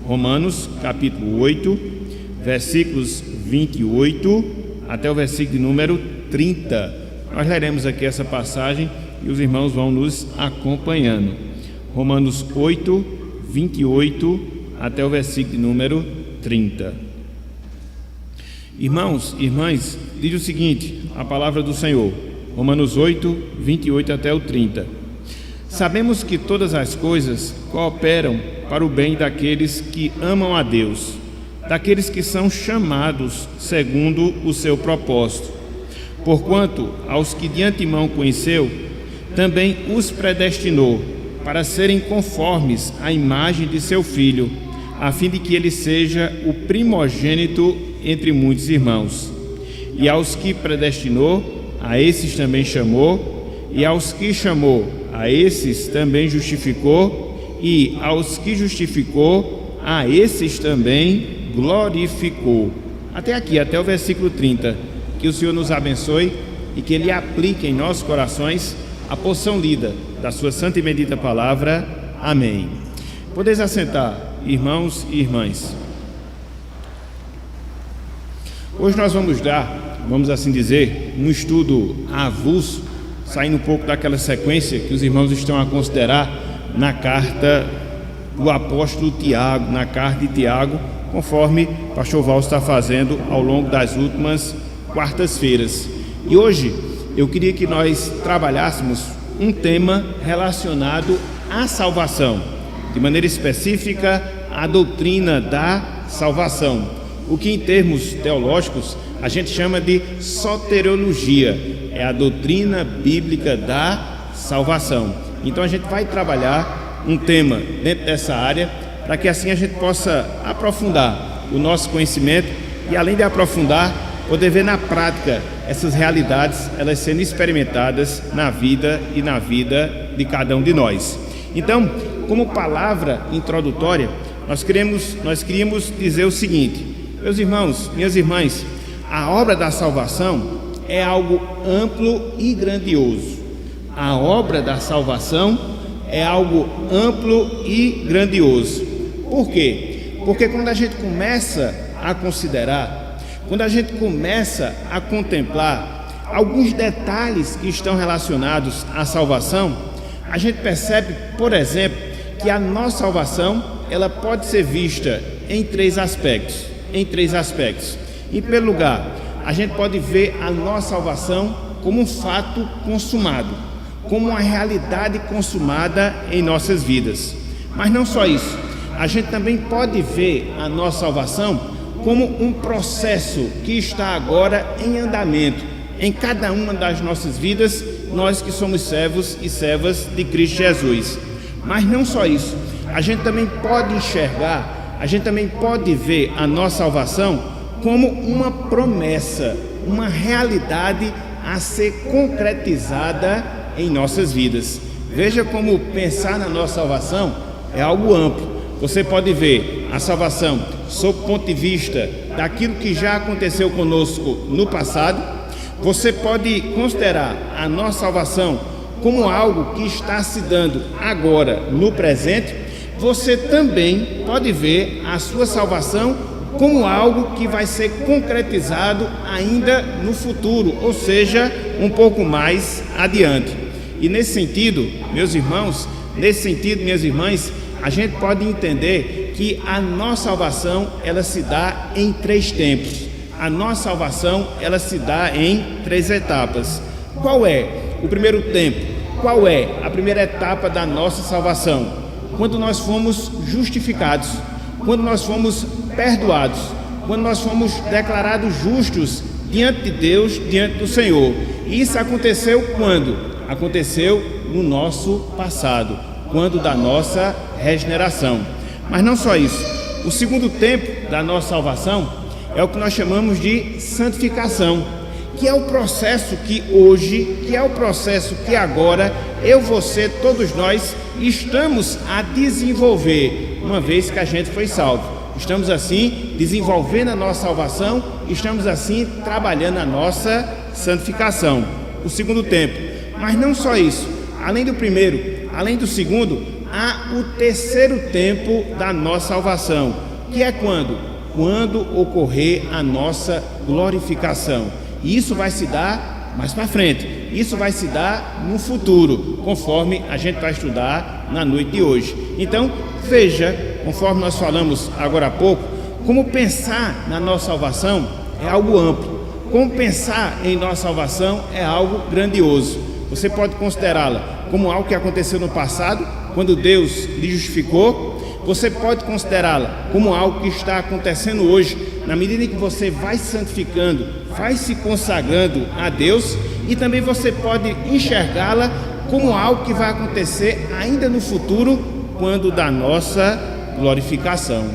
Romanos capítulo 8, versículos 28 até o versículo número 30. Nós leremos aqui essa passagem e os irmãos vão nos acompanhando. Romanos 8, 28 até o versículo número 30. Irmãos e irmãs, diz o seguinte, a palavra do Senhor, Romanos 8, 28 até o 30. Sabemos que todas as coisas cooperam para o bem daqueles que amam a Deus, daqueles que são chamados segundo o seu propósito. Porquanto, aos que de antemão conheceu, também os predestinou para serem conformes à imagem de seu Filho, a fim de que ele seja o primogênito entre muitos irmãos. E aos que predestinou, a esses também chamou, e aos que chamou, a esses também justificou, e aos que justificou, a esses também glorificou. Até aqui, até o versículo 30. Que o Senhor nos abençoe e que Ele aplique em nossos corações a porção lida da sua santa e bendita palavra. Amém. Podeis assentar, irmãos e irmãs. Hoje nós vamos dar, vamos assim dizer, um estudo avulso, saindo um pouco daquela sequência que os irmãos estão a considerar na carta do apóstolo Tiago, na carta de Tiago, conforme o pastor Val está fazendo ao longo das últimas quartas-feiras. E hoje eu queria que nós trabalhássemos um tema relacionado à salvação, de maneira específica a doutrina da salvação, o que em termos teológicos a gente chama de soteriologia, é a doutrina bíblica da salvação. Então a gente vai trabalhar um tema dentro dessa área, para que assim a gente possa aprofundar o nosso conhecimento e, além de aprofundar, poder ver na prática essas realidades, elas sendo experimentadas na vida e na vida de cada um de nós. Então, como palavra introdutória, nós queríamos dizer o seguinte: meus irmãos, minhas irmãs, a obra da salvação é algo amplo e grandioso. A obra da salvação é algo amplo e grandioso. Por quê? Porque quando a gente começa a considerar, quando a gente começa a contemplar alguns detalhes que estão relacionados à salvação, a gente percebe, por exemplo, que a nossa salvação, ela pode ser vista em três aspectos. Em primeiro lugar, a gente pode ver a nossa salvação como um fato consumado, como uma realidade consumada em nossas vidas. Mas não só isso, a gente também pode ver a nossa salvação como um processo que está agora em andamento em cada uma das nossas vidas, nós que somos servos e servas de Cristo Jesus. Mas não só isso, a gente também pode enxergar, a gente também pode ver a nossa salvação como uma promessa, uma realidade a ser concretizada em nossas vidas. Veja como pensar na nossa salvação é algo amplo. Você pode ver a salvação sob o ponto de vista daquilo que já aconteceu conosco no passado. Você pode considerar a nossa salvação como algo que está se dando agora, no presente. Você também pode ver a sua salvação como algo que vai ser concretizado ainda no futuro, ou seja, um pouco mais adiante. E nesse sentido, meus irmãos, minhas irmãs, a gente pode entender que a nossa salvação, ela se dá em três tempos. A nossa salvação, ela se dá em três etapas. Qual é o primeiro tempo? Qual é a primeira etapa da nossa salvação? Quando nós fomos justificados, quando nós fomos perdoados, quando nós fomos declarados justos diante de Deus, diante do Senhor. E isso aconteceu quando? Aconteceu no nosso passado, quando da nossa regeneração. Mas não só isso, o segundo tempo da nossa salvação é o que nós chamamos de santificação, que é o processo que hoje, que é o processo que agora, eu, você, todos nós estamos a desenvolver, uma vez que a gente foi salvo. Estamos assim desenvolvendo a nossa salvação, estamos assim trabalhando a nossa santificação, o segundo tempo. Mas não só isso, além do primeiro, além do segundo, há o terceiro tempo da nossa salvação, que é quando? Quando ocorrer a nossa glorificação. E isso vai se dar mais para frente, isso vai se dar no futuro, conforme a gente vai estudar na noite de hoje. Então, veja, conforme nós falamos agora há pouco, como pensar na nossa salvação é algo amplo, como pensar em nossa salvação é algo grandioso. Você pode considerá-la como algo que aconteceu no passado, quando Deus lhe justificou. Você pode considerá-la como algo que está acontecendo hoje, na medida em que você vai se santificando, vai se consagrando a Deus, e também você pode enxergá-la como algo que vai acontecer ainda no futuro, quando da nossa glorificação.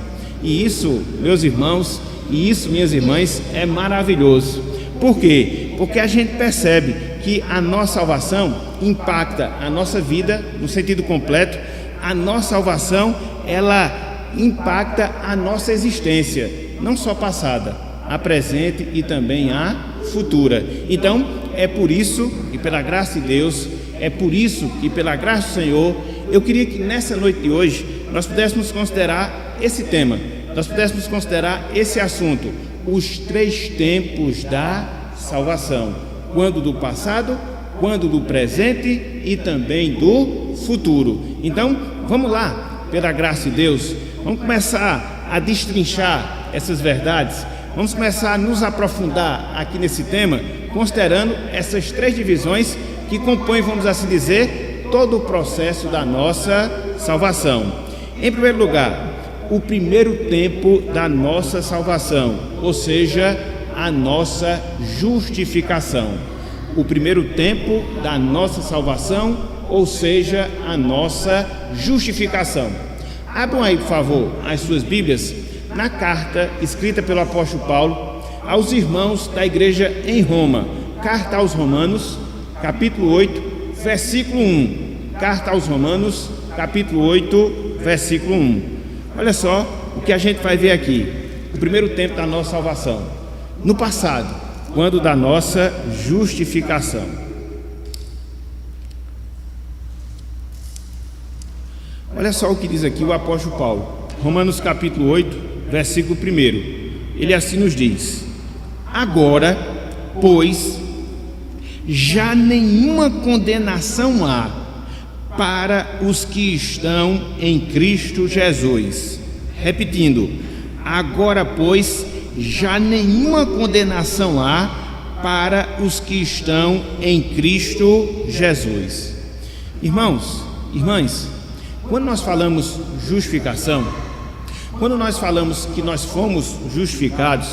E isso, meus irmãos, e isso, minhas irmãs, é maravilhoso. Por quê? Porque a gente percebe que a nossa salvação impacta a nossa vida no sentido completo. A nossa salvação, ela impacta a nossa existência, não só passada, a presente e também a futura. Então, é por isso, e pela graça de Deus, é por isso que pela graça do Senhor, eu queria que nessa noite de hoje nós pudéssemos considerar esse tema, nós pudéssemos considerar esse assunto, os três tempos da salvação, quando do passado, quando do presente e também do futuro. Então, vamos lá, pela graça de Deus, vamos começar a destrinchar essas verdades, vamos começar a nos aprofundar aqui nesse tema, considerando essas três divisões que compõem, vamos assim dizer, todo o processo da nossa salvação. Em primeiro lugar, o primeiro tempo da nossa salvação, ou seja, a nossa justificação. O primeiro tempo da nossa salvação, ou seja, a nossa justificação. Abram aí, por favor, as suas Bíblias na carta escrita pelo apóstolo Paulo aos irmãos da igreja em Roma. Carta aos Romanos, capítulo 8, versículo 1. Carta aos Romanos, capítulo 8, versículo 1. Olha só o que a gente vai ver aqui. O primeiro tempo da nossa salvação. No passado, quando da nossa justificação. Olha só o que diz aqui o apóstolo Paulo. Romanos capítulo 8, versículo 1. Ele assim nos diz: agora, pois, já nenhuma condenação há para os que estão em Cristo Jesus. Repetindo, agora, pois, já nenhuma condenação há para os que estão em Cristo Jesus. Irmãos, irmãs, quando nós falamos justificação, quando nós falamos que nós fomos justificados,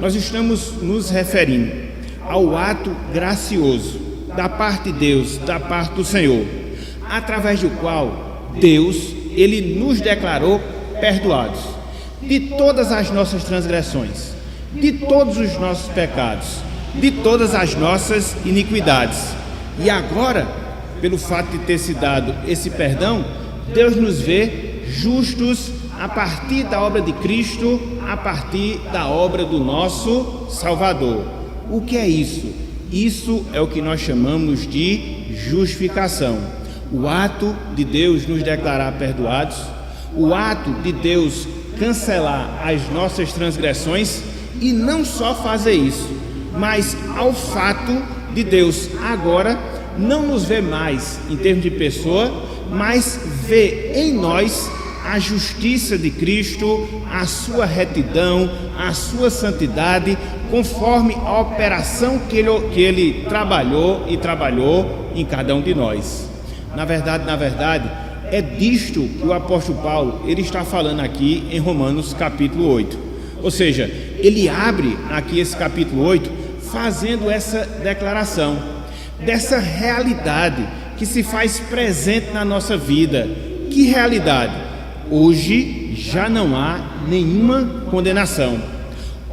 nós estamos nos referindo ao ato gracioso da parte de Deus, da parte do Senhor, através do qual Deus, Ele nos declarou perdoados de todas as nossas transgressões, de todos os nossos pecados, de todas as nossas iniquidades. E agora, pelo fato de ter se dado esse perdão, Deus nos vê justos a partir da obra de Cristo, a partir da obra do nosso Salvador. O que é isso? Isso é o que nós chamamos de justificação. O ato de Deus nos declarar perdoados, o ato de Deus cancelar as nossas transgressões, e não só fazer isso, mas ao fato de Deus agora não nos ver mais em termos de pessoa, mas ver em nós a justiça de Cristo, a sua retidão, a sua santidade, conforme a operação que ele trabalhou em cada um de nós. Na verdade, é disto que o apóstolo Paulo ele está falando aqui em Romanos capítulo 8. Ou seja, ele abre aqui esse capítulo 8 fazendo essa declaração dessa realidade que se faz presente na nossa vida. Que realidade? Hoje já não há nenhuma condenação.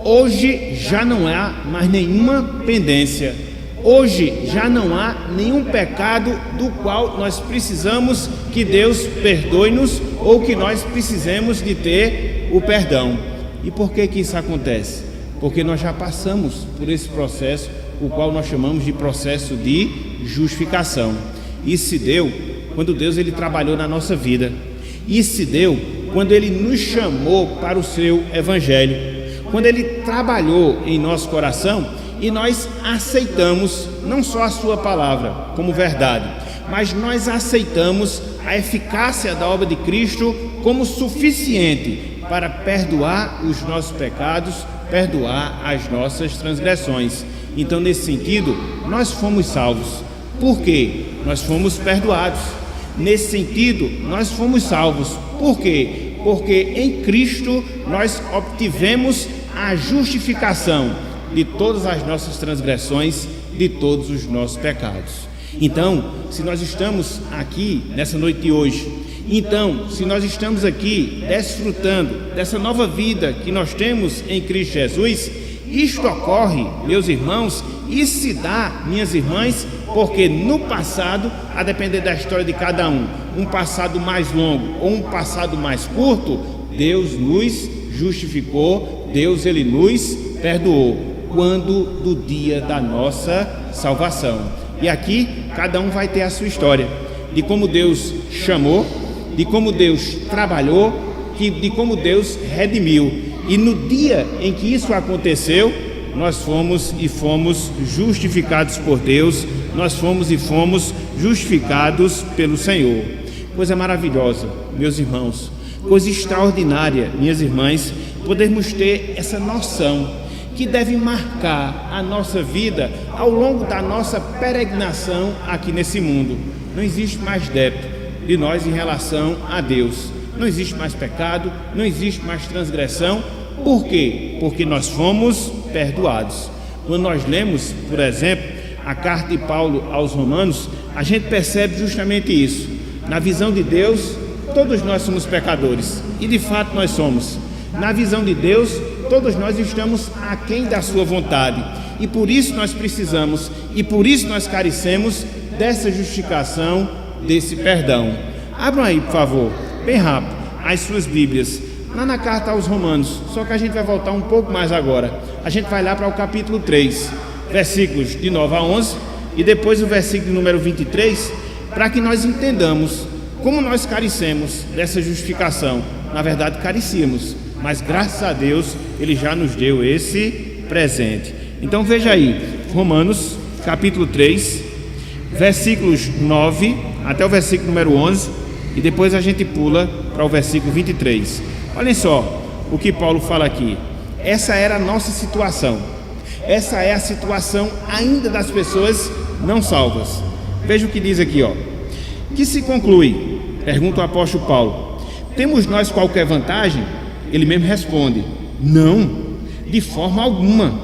Hoje já não há mais nenhuma pendência. Hoje já não há nenhum pecado do qual nós precisamos que Deus perdoe-nos ou que nós precisemos de ter o perdão. E por que isso acontece? Porque nós já passamos por esse processo, o qual nós chamamos de processo de justificação. Isso se deu quando Deus ele trabalhou na nossa vida. Isso se deu quando Ele nos chamou para o seu Evangelho, quando Ele trabalhou em nosso coração e nós aceitamos não só a Sua palavra como verdade, mas nós aceitamos a eficácia da obra de Cristo como suficiente para perdoar os nossos pecados, perdoar as nossas transgressões. Então, nesse sentido, nós fomos salvos. Por quê? Nós fomos perdoados. Nesse sentido, nós fomos salvos. Por quê? Porque em Cristo nós obtivemos a justificação de todas as nossas transgressões, de todos os nossos pecados. Então, se nós estamos aqui nessa noite de hoje, então, se nós estamos aqui desfrutando dessa nova vida que nós temos em Cristo Jesus, isto ocorre, meus irmãos, e se dá, minhas irmãs, porque no passado, a depender da história de cada um passado mais longo ou um passado mais curto, Deus nos justificou, Deus ele nos perdoou, quando do dia da nossa salvação. E aqui, cada um vai ter a sua história, de como Deus chamou, de como Deus trabalhou, de como Deus redimiu. E no dia em que isso aconteceu, nós fomos justificados por Deus, nós fomos justificados pelo Senhor. Coisa maravilhosa, meus irmãos, coisa extraordinária, minhas irmãs, podermos ter essa noção que deve marcar a nossa vida ao longo da nossa peregrinação aqui nesse mundo. Não existe mais débito de nós em relação a Deus, não existe mais pecado, não existe mais transgressão. Por quê? Porque nós fomos perdoados. Quando nós lemos, por exemplo, a carta de Paulo aos Romanos, a gente percebe justamente isso. Na visão de Deus, todos nós somos pecadores, e de fato nós somos. Na visão de Deus, todos nós estamos aquém da sua vontade, e por isso nós precisamos, e por isso nós carecemos dessa justificação, desse perdão. Abram aí, por favor, bem rápido, as suas Bíblias, lá na carta aos Romanos, só que a gente vai voltar um pouco mais agora. A gente vai lá para o capítulo 3, versículos de 9 a 11, e depois o versículo número 23, para que nós entendamos como nós carecemos dessa justificação. Na verdade, carecíamos, mas graças a Deus, Ele já nos deu esse presente. Então veja aí, Romanos, capítulo 3, versículos 9 até o versículo número 11, e depois a gente pula para o versículo 23. Olhem só o que Paulo fala aqui. Essa era a nossa situação. Essa é a situação ainda das pessoas não salvas. Veja o que diz aqui, ó. Que se conclui? Pergunta o apóstolo Paulo. Temos nós qualquer vantagem? Ele mesmo responde: não, de forma alguma,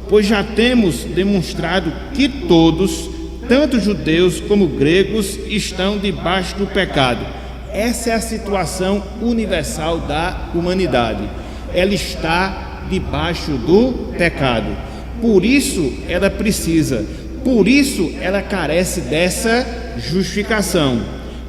pois já temos demonstrado que todos, tanto judeus como gregos, estão debaixo do pecado. Essa é a situação universal da humanidade. Ela está debaixo do pecado. Por isso ela precisa, por isso ela carece dessa justificação.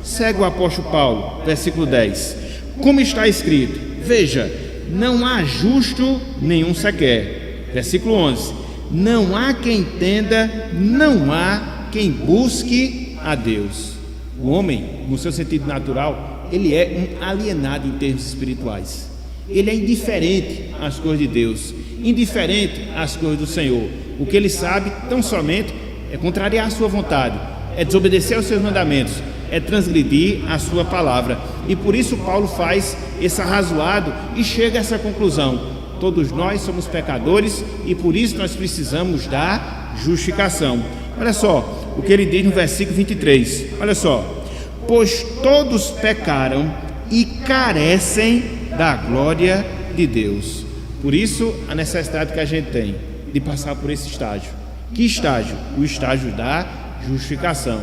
Segue o apóstolo Paulo, versículo 10. Como está escrito: veja, não há justo nenhum sequer. Versículo 11. Não há quem entenda, não há quem busque a Deus. O homem, no seu sentido natural, ele é um alienado em termos espirituais. Ele é indiferente às coisas de Deus, indiferente às coisas do Senhor. O que ele sabe, tão somente, é contrariar a sua vontade, é desobedecer aos seus mandamentos, é transgredir a sua palavra. E por isso Paulo faz esse arrazoado e chega a essa conclusão: todos nós somos pecadores e por isso nós precisamos da justificação. Olha só o que ele diz no versículo 23. Olha só: pois todos pecaram e carecem da glória de Deus. Por isso a necessidade que a gente tem de passar por esse estágio. Que estágio? O estágio da justificação.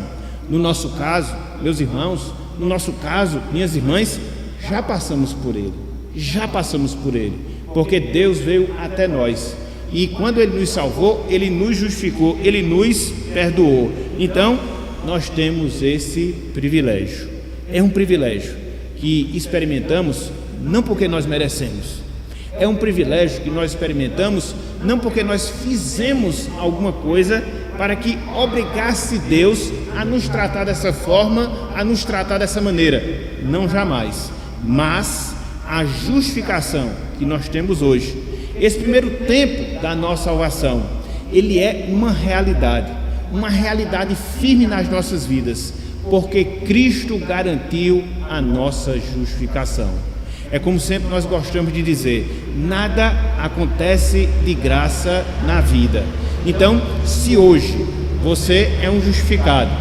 No nosso caso, meus irmãos, no nosso caso, minhas irmãs, já passamos por ele, porque Deus veio até nós, e quando Ele nos salvou, Ele nos justificou, Ele nos perdoou. Então, nós temos esse privilégio. É um privilégio que experimentamos não porque nós merecemos, é um privilégio que nós experimentamos não porque nós fizemos alguma coisa para que obrigasse Deus a nos tratar dessa forma, a nos tratar dessa maneira. Não, jamais. Mas a justificação que nós temos hoje, esse primeiro tempo da nossa salvação, ele é uma realidade firme nas nossas vidas, porque Cristo garantiu a nossa justificação. É como sempre nós gostamos de dizer: nada acontece de graça na vida. Então, se hoje você é um justificado,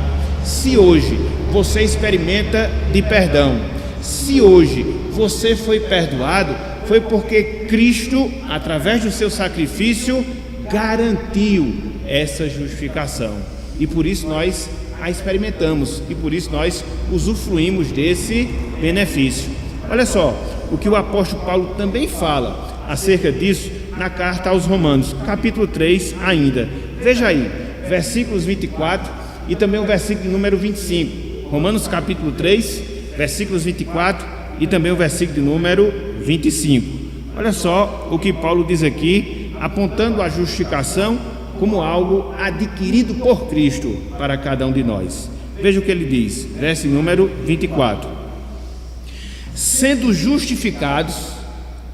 se hoje você experimenta de perdão, se hoje você foi perdoado, foi porque Cristo, através do seu sacrifício, garantiu essa justificação. E por isso nós a experimentamos, e por isso nós usufruímos desse benefício. Olha só o que o apóstolo Paulo também fala acerca disso na carta aos Romanos, capítulo 3 ainda. Veja aí, versículos 24 e também o versículo número 25. Romanos capítulo 3, versículos 24 e também o versículo número 25. Olha só o que Paulo diz aqui, apontando a justificação como algo adquirido por Cristo para cada um de nós. Veja o que ele diz, verso número 24: sendo justificados,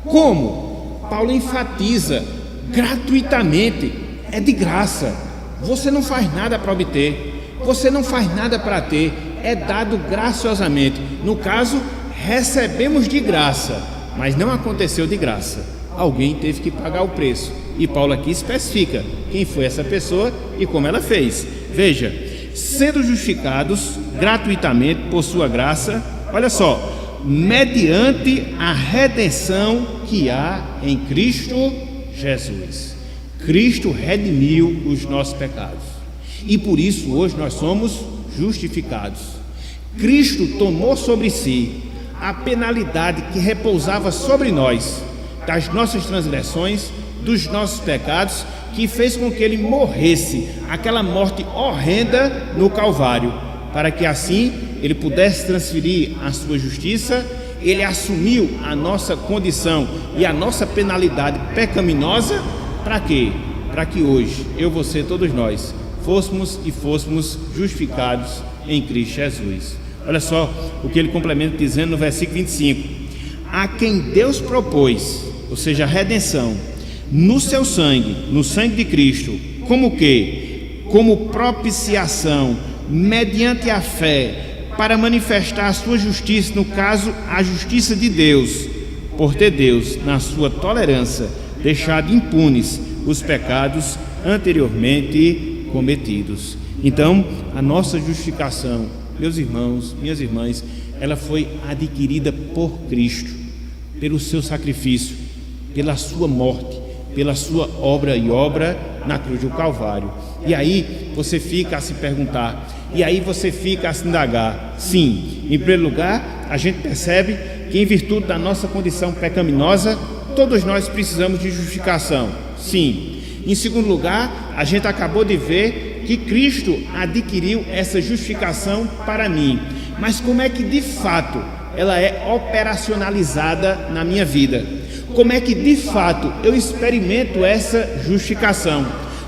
como? Paulo enfatiza, gratuitamente, é de graça. Você não faz nada para obter, você não faz nada para ter, é dado graciosamente. No caso, recebemos de graça, mas não aconteceu de graça, alguém teve que pagar o preço, e Paulo aqui especifica quem foi essa pessoa e como ela fez. Veja, sendo justificados gratuitamente por sua graça, olha só, mediante a redenção que há em Cristo Jesus. Cristo redimiu os nossos pecados, e por isso hoje nós somos justificados. Cristo tomou sobre si a penalidade que repousava sobre nós, das nossas transgressões, dos nossos pecados, que fez com que ele morresse aquela morte horrenda no Calvário, para que assim ele pudesse transferir a sua justiça. Ele assumiu a nossa condição e a nossa penalidade pecaminosa. Para quê? Para que hoje, eu, você, todos nós, fôssemos justificados em Cristo Jesus. Olha só o que ele complementa dizendo no versículo 25: a quem Deus propôs, ou seja, a redenção, no seu sangue, no sangue de Cristo, como que? Como propiciação, mediante a fé, para manifestar a sua justiça, no caso, a justiça de Deus, por ter Deus, na sua tolerância, deixado impunes os pecados anteriormente cometidos. Então, a nossa justificação, meus irmãos, minhas irmãs, ela foi adquirida por Cristo, pelo seu sacrifício, pela sua morte, pela sua obra na cruz do Calvário. E aí você fica a se perguntar, e aí você fica a se indagar. Sim, em primeiro lugar, a gente percebe que em virtude da nossa condição pecaminosa, todos nós precisamos de justificação. Sim. Em segundo lugar, a gente acabou de ver que Cristo adquiriu essa justificação para mim. Mas como é que de fato ela é operacionalizada na minha vida? Como é que de fato eu experimento essa justificação?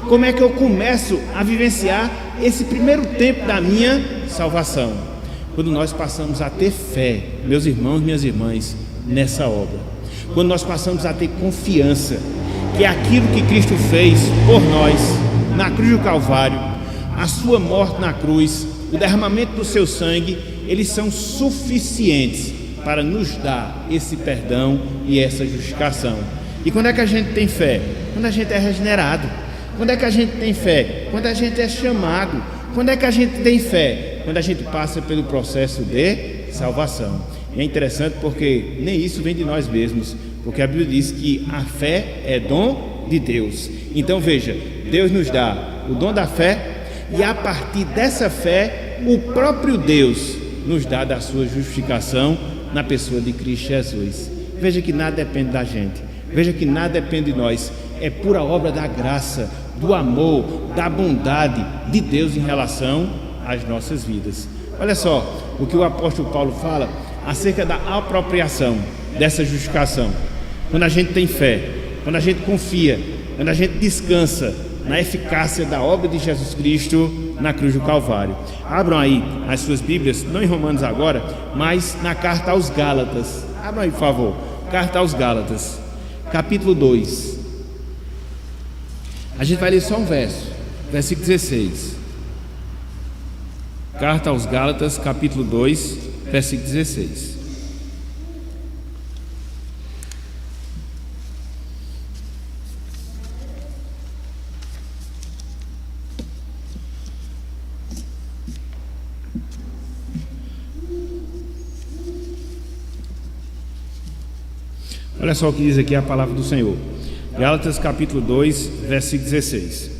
Como é que eu começo a vivenciar esse primeiro tempo da minha salvação? Quando nós passamos a ter fé, meus irmãos, minhas irmãs, nessa obra. Quando nós passamos a ter confiança que aquilo que Cristo fez por nós na cruz do Calvário, a sua morte na cruz, o derramamento do seu sangue, eles são suficientes para nos dar esse perdão e essa justificação. E quando é que a gente tem fé? Quando a gente é regenerado. Quando é que a gente tem fé? Quando a gente é chamado. Quando é que a gente tem fé? Quando a gente passa pelo processo de salvação. E é interessante porque nem isso vem de nós mesmos, porque a Bíblia diz que a fé é dom de Deus. Então veja, Deus nos dá o dom da fé, e a partir dessa fé, o próprio Deus nos dá da sua justificação na pessoa de Cristo Jesus. Veja que nada depende da gente, veja que nada depende de nós, é pura obra da graça, do amor, da bondade de Deus em relação às nossas vidas. Olha só o que o apóstolo Paulo fala acerca da apropriação dessa justificação. Quando a gente tem fé, quando a gente confia, quando a gente descansa na eficácia da obra de Jesus Cristo na cruz do Calvário. Abram aí as suas Bíblias, não em Romanos agora, mas na carta aos Gálatas. Abram aí, por favor. Carta aos Gálatas, capítulo 2. A gente vai ler só um verso, versículo 16. Carta aos Gálatas, capítulo 2, versículo 16. Olha só o que diz aqui a palavra do Senhor. Gálatas capítulo 2, versículo 16.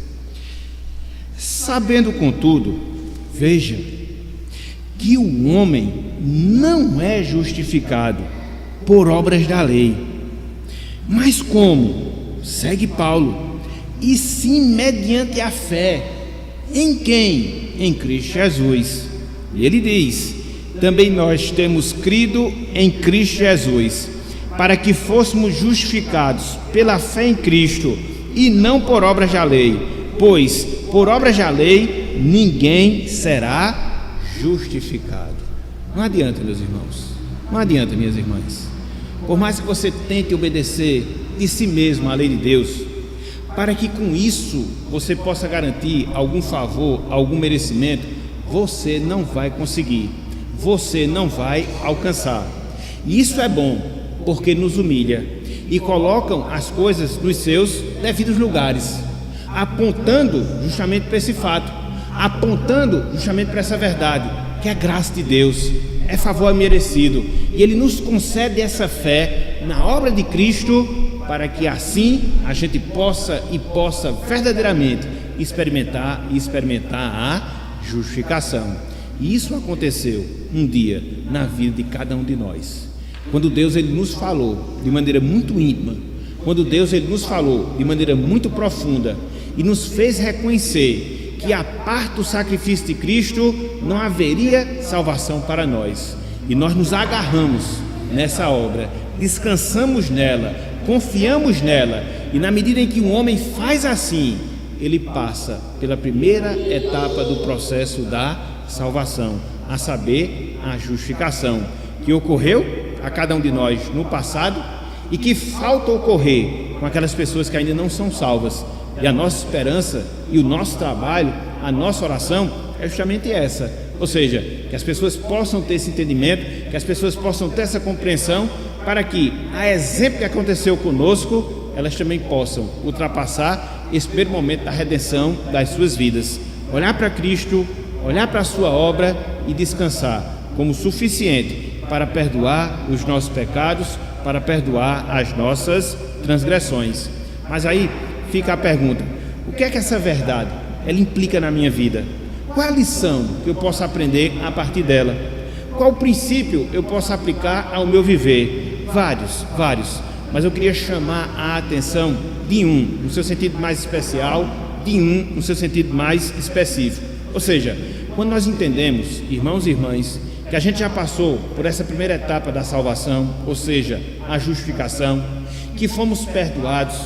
Sabendo, contudo, veja, que o homem não é justificado por obras da lei, mas como? Segue Paulo, e sim mediante a fé. Em quem? Em Cristo Jesus. E ele diz: também nós temos crido em Cristo Jesus, para que fôssemos justificados pela fé em Cristo, e não por obras da lei, pois por obras da lei ninguém será justificado. Não adianta, meus irmãos, não adianta, minhas irmãs. Por mais que você tente obedecer de si mesmo à lei de Deus, para que com isso você possa garantir algum favor, algum merecimento, você não vai conseguir, você não vai alcançar. E isso é bom, porque nos humilha e colocam as coisas nos seus devidos lugares, apontando justamente para esse fato, apontando justamente para essa verdade, que é graça de Deus, é favor merecido, e Ele nos concede essa fé na obra de Cristo, para que assim a gente possa verdadeiramente experimentar a justificação. E isso aconteceu um dia na vida de cada um de nós, quando Deus ele nos falou de maneira muito íntima, quando Deus ele nos falou de maneira muito profunda e nos fez reconhecer que a parte do sacrifício de Cristo não haveria salvação para nós, e nós nos agarramos nessa obra, descansamos nela, confiamos nela, e na medida em que um homem faz assim, ele passa pela primeira etapa do processo da salvação, a saber, a justificação, que ocorreu a cada um de nós no passado e que falta ocorrer com aquelas pessoas que ainda não são salvas. E a nossa esperança e o nosso trabalho, a nossa oração é justamente essa, ou seja, que as pessoas possam ter esse entendimento, que as pessoas possam ter essa compreensão, para que, a exemplo que aconteceu conosco, elas também possam ultrapassar esse primeiro momento da redenção das suas vidas, olhar para Cristo, olhar para a sua obra e descansar como suficiente para perdoar os nossos pecados, para perdoar as nossas transgressões. Mas aí fica a pergunta: o que é que essa verdade ela implica na minha vida? Qual a lição que eu posso aprender a partir dela? Qual princípio eu posso aplicar ao meu viver? Vários, mas eu queria chamar a atenção de um, no seu sentido mais especial, de um, no seu sentido mais específico. Ou seja, quando nós entendemos, irmãos e irmãs, que a gente já passou por essa primeira etapa da salvação, ou seja, a justificação, que fomos perdoados,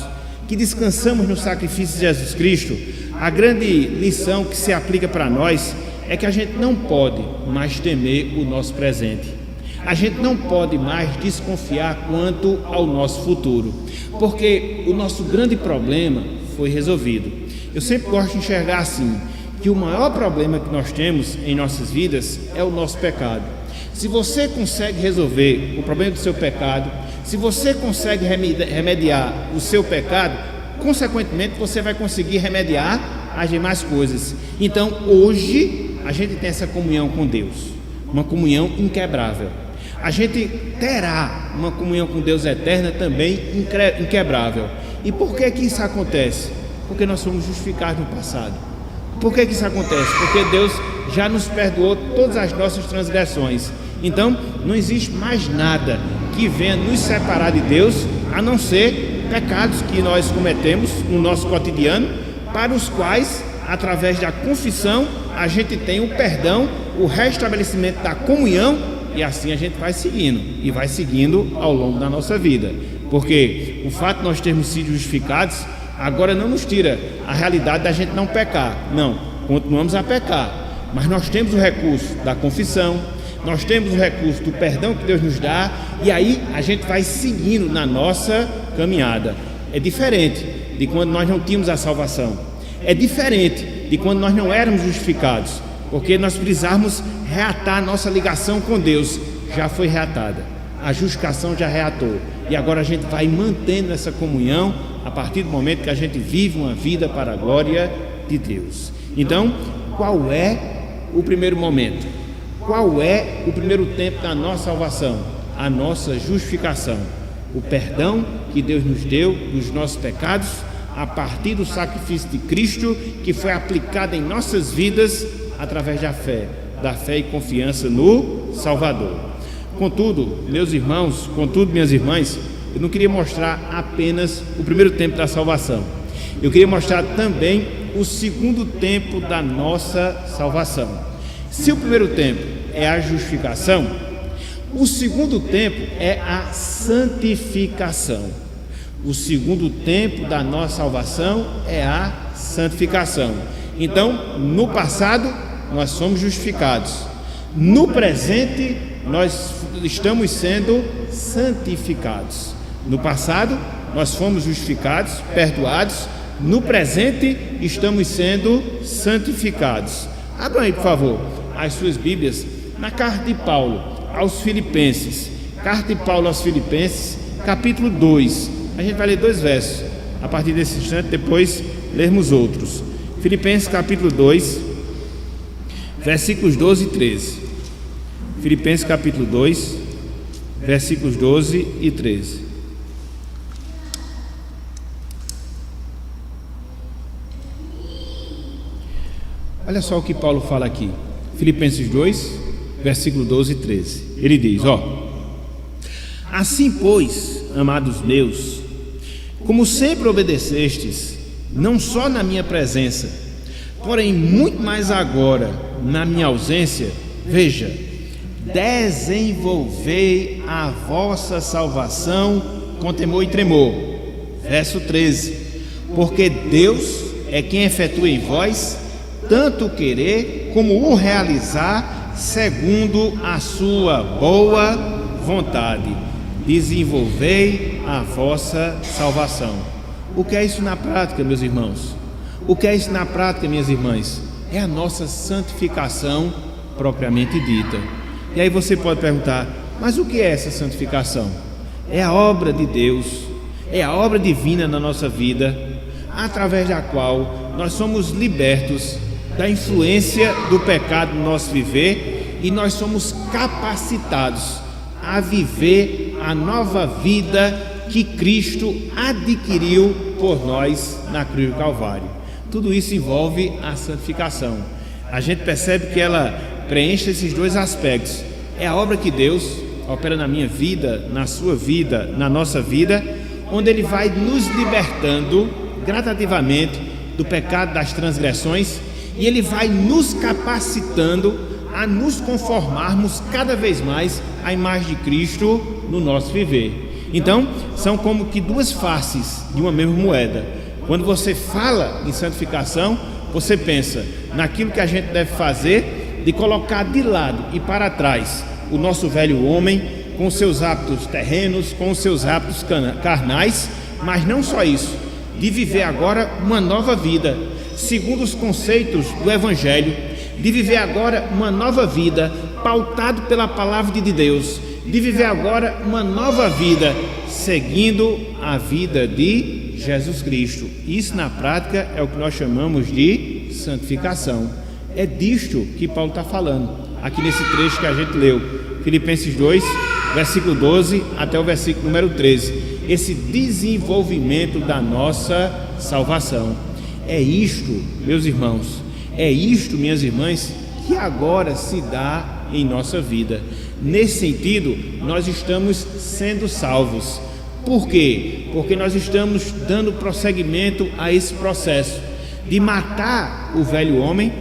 que descansamos no sacrifício de Jesus Cristo, a grande lição que se aplica para nós é que a gente não pode mais temer o nosso presente, a gente não pode mais desconfiar quanto ao nosso futuro, porque o nosso grande problema foi resolvido. Eu sempre gosto de enxergar assim, que o maior problema que nós temos em nossas vidas é o nosso pecado. Se você consegue resolver o problema do seu pecado, se você consegue remediar o seu pecado, consequentemente você vai conseguir remediar as demais coisas. Então hoje a gente tem essa comunhão com Deus, uma comunhão inquebrável. A gente terá uma comunhão com Deus eterna também inquebrável. E por que isso acontece? Porque nós somos justificados no passado. Por que isso acontece? Porque Deus já nos perdoou todas as nossas transgressões. Então não existe mais nada que venha nos separar de Deus, a não ser pecados que nós cometemos no nosso cotidiano, para os quais, através da confissão, a gente tem o perdão, o restabelecimento da comunhão, e assim a gente vai seguindo, e vai seguindo ao longo da nossa vida. Porque o fato de nós termos sido justificados Agora não nos tira a realidade da gente não pecar. Não, continuamos a pecar, mas nós temos o recurso da confissão, nós temos o recurso do perdão que Deus nos dá, e aí a gente vai seguindo na nossa caminhada. É diferente de quando nós não tínhamos a salvação, é diferente de quando nós não éramos justificados, porque nós precisamos reatar a nossa ligação com Deus. Já foi reatada, a justificação já reatou, e agora a gente vai mantendo essa comunhão a partir do momento que a gente vive uma vida para a glória de Deus. Então, qual é o primeiro momento? Qual é o primeiro tempo da nossa salvação? A nossa justificação, o perdão que Deus nos deu dos nossos pecados a partir do sacrifício de Cristo, que foi aplicado em nossas vidas através da fé e confiança no Salvador. Contudo, meus irmãos, minhas irmãs, eu não queria mostrar apenas o primeiro tempo da salvação, eu queria mostrar também o segundo tempo da nossa salvação. Se o primeiro tempo é a justificação, o segundo tempo é a santificação. O segundo tempo da nossa salvação é a santificação. Então, no passado, nós somos justificados. No presente, nós estamos sendo santificados. No passado, nós fomos justificados, perdoados. No presente, estamos sendo santificados. Abram aí, por favor, as suas Bíblias na carta de Paulo aos Filipenses. Carta de Paulo aos Filipenses, capítulo 2. A gente vai ler 2 versos. A partir desse instante, depois lermos outros. Filipenses, capítulo 2, versículos 12 e 13. Filipenses, capítulo 2, versículos 12 e 13. Olha só o que Paulo fala aqui. Filipenses 2, versículo 12 e 13. Ele diz, assim, pois, amados meus, como sempre obedecestes, não só na minha presença, porém muito mais agora na minha ausência, veja, desenvolvei a vossa salvação com temor e tremor. Verso 13. Porque Deus é quem efetua em vós tanto o querer como o realizar segundo a sua boa vontade. Desenvolvei a vossa salvação. O que é isso na prática, meus irmãos? O que é isso na prática, minhas irmãs? É a nossa santificação propriamente dita. E aí você pode perguntar, mas o que é essa santificação? É a obra de Deus, é a obra divina na nossa vida, através da qual nós somos libertos da influência do pecado no nosso viver e nós somos capacitados a viver a nova vida que Cristo adquiriu por nós na cruz do Calvário. Tudo isso envolve a santificação. A gente percebe que ela preenche esses 2 aspectos. É a obra que Deus opera na minha vida, na sua vida, na nossa vida, onde Ele vai nos libertando gradativamente do pecado, das transgressões, e Ele vai nos capacitando a nos conformarmos cada vez mais à imagem de Cristo no nosso viver. Então, são como que 2 faces de uma mesma moeda. Quando você fala em santificação, você pensa naquilo que a gente deve fazer, de colocar de lado e para trás o nosso velho homem, com os seus hábitos terrenos, com os seus hábitos carnais, mas não só isso, de viver agora uma nova vida, segundo os conceitos do Evangelho, de viver agora uma nova vida, pautado pela palavra de Deus, de viver agora uma nova vida, seguindo a vida de Jesus Cristo. Isso na prática é o que nós chamamos de santificação. É disto que Paulo está falando, aqui nesse trecho que a gente leu, Filipenses 2, versículo 12 até o versículo número 13, esse desenvolvimento da nossa salvação. É isto, meus irmãos, é isto, minhas irmãs, que agora se dá em nossa vida. Nesse sentido, nós estamos sendo salvos. Por quê? Porque nós estamos dando prosseguimento a esse processo de matar o velho homem,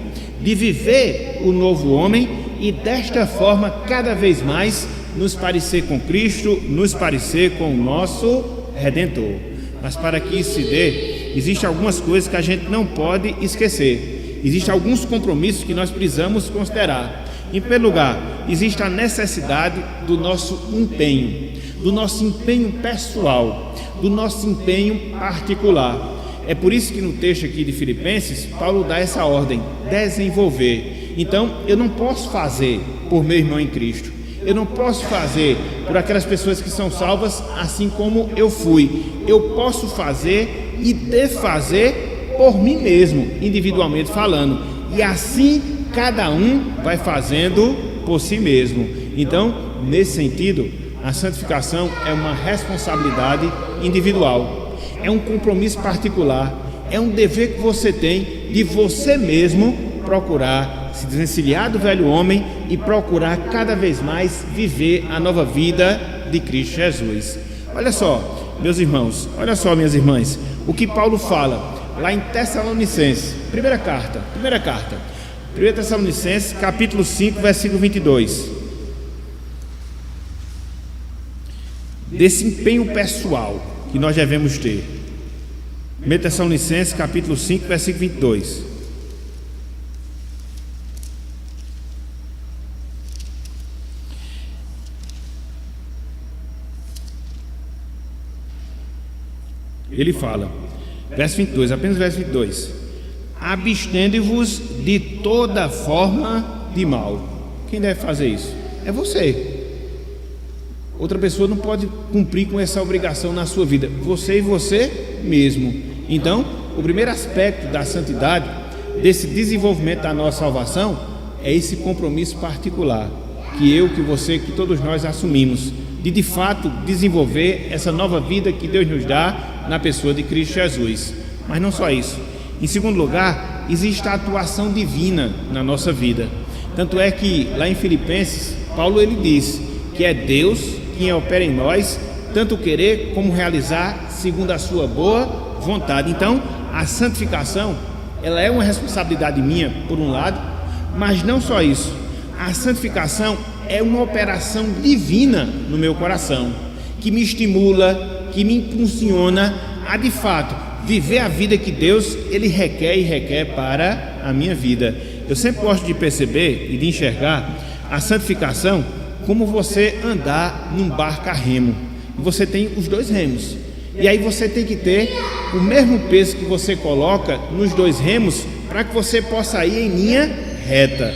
de viver o novo homem e desta forma cada vez mais nos parecer com Cristo, nos parecer com o nosso Redentor. Mas para que isso se dê, existem algumas coisas que a gente não pode esquecer. Existem alguns compromissos que nós precisamos considerar. Em primeiro lugar, existe a necessidade do nosso empenho pessoal, do nosso empenho particular. É por isso que no texto aqui de Filipenses, Paulo dá essa ordem: desenvolver. Então, eu não posso fazer por meu irmão em Cristo, eu não posso fazer por aquelas pessoas que são salvas assim como eu fui. Eu posso fazer e desfazer por mim mesmo, individualmente falando, e assim cada um vai fazendo por si mesmo. Então, nesse sentido, a santificação é uma responsabilidade individual, é um compromisso particular, é um dever que você tem de você mesmo procurar se desvencilhar do velho homem e procurar cada vez mais viver a nova vida de Cristo Jesus. Olha só, meus irmãos, olha só, minhas irmãs, o que Paulo fala lá em Tessalonicenses, primeira carta, 1 Tessalonicenses, capítulo 5, versículo 22. Desse empenho pessoal que nós devemos ter. 1 Tessalonicenses, capítulo 5, versículo 22. Ele fala, verso 22, apenas verso 22: abstende-vos de toda forma de mal. Quem deve fazer isso? É você. Outra pessoa não pode cumprir com essa obrigação na sua vida, você e você mesmo. Então, o primeiro aspecto da santidade, desse desenvolvimento da nossa salvação, é esse compromisso particular que eu, que você, que todos nós assumimos, de fato desenvolver essa nova vida que Deus nos dá na pessoa de Cristo Jesus. Mas não só isso. Em segundo lugar, existe a atuação divina na nossa vida. Tanto é que lá em Filipenses, Paulo ele diz que é Deus quem opera em nós, tanto querer como realizar segundo a sua boa vontade. Então, a santificação, ela é uma responsabilidade minha, por um lado, mas não só isso. A santificação é uma operação divina no meu coração, que me estimula, que me impulsiona a, de fato, viver a vida que Deus ele requer para a minha vida. Eu sempre gosto de perceber e de enxergar a santificação como você andar num barco a remo. Você tem os dois remos, e aí você tem que ter o mesmo peso que você coloca nos dois remos para que você possa ir em linha reta.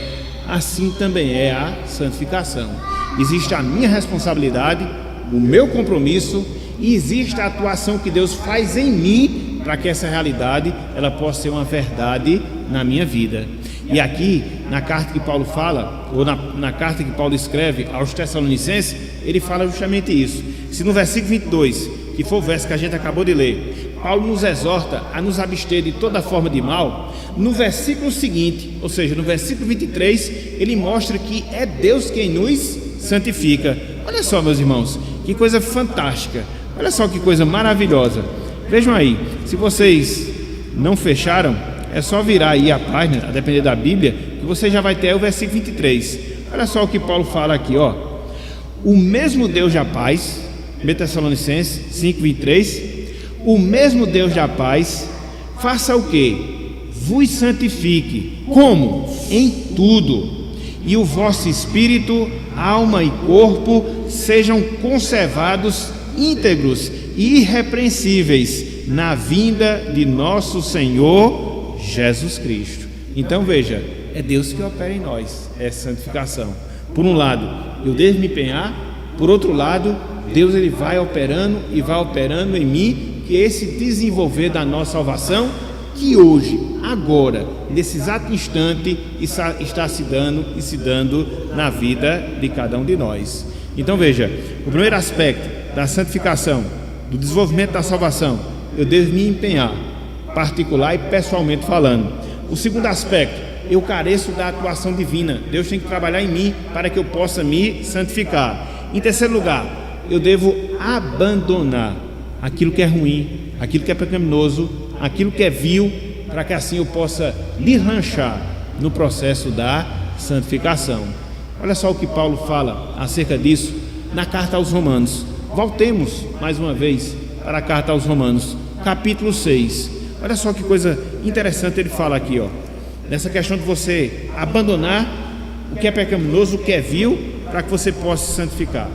Assim também é a santificação. Existe a minha responsabilidade, o meu compromisso, e existe a atuação que Deus faz em mim para que essa realidade ela possa ser uma verdade na minha vida. E aqui, na carta que Paulo fala, ou na carta que Paulo escreve aos Tessalonicenses, ele fala justamente isso. Se no versículo 22, que foi o verso que a gente acabou de ler, Paulo nos exorta a nos abster de toda forma de mal, no versículo seguinte, ou seja, no versículo 23, ele mostra que é Deus quem nos santifica. Olha só, meus irmãos, que coisa fantástica, olha só que coisa maravilhosa. Vejam aí, se vocês não fecharam, é só virar aí a página, a depender da Bíblia, que você já vai ter o versículo 23. Olha só o que Paulo fala aqui, ó. O mesmo Deus da paz, 1 Tessalonicenses 5:23, o mesmo Deus da paz, faça o quê? Vos santifique. Como? Em tudo. E o vosso espírito, alma e corpo sejam conservados íntegros e irrepreensíveis na vinda de nosso Senhor Jesus Cristo. Então veja, é Deus que opera em nós essa santificação. Por um lado, eu devo me empenhar, por outro lado, Deus ele vai operando e vai operando em mim, que esse desenvolver da nossa salvação, que hoje, agora, nesse exato instante, está se dando e se dando na vida de cada um de nós. Então veja, o primeiro aspecto da santificação, do desenvolvimento da salvação, eu devo me empenhar, particular e pessoalmente falando. O segundo aspecto, eu careço da atuação divina. Deus tem que trabalhar em mim para que eu possa me santificar. Em terceiro lugar, eu devo abandonar aquilo que é ruim, aquilo que é pecaminoso, aquilo que é vil, para que assim eu possa deslanchar no processo da santificação. Olha só o que Paulo fala acerca disso na carta aos Romanos. Voltemos mais uma vez para a carta aos Romanos, capítulo 6. Olha só que coisa interessante ele fala aqui, ó, nessa questão de você abandonar o que é pecaminoso, o que é vil, para que você possa se santificar.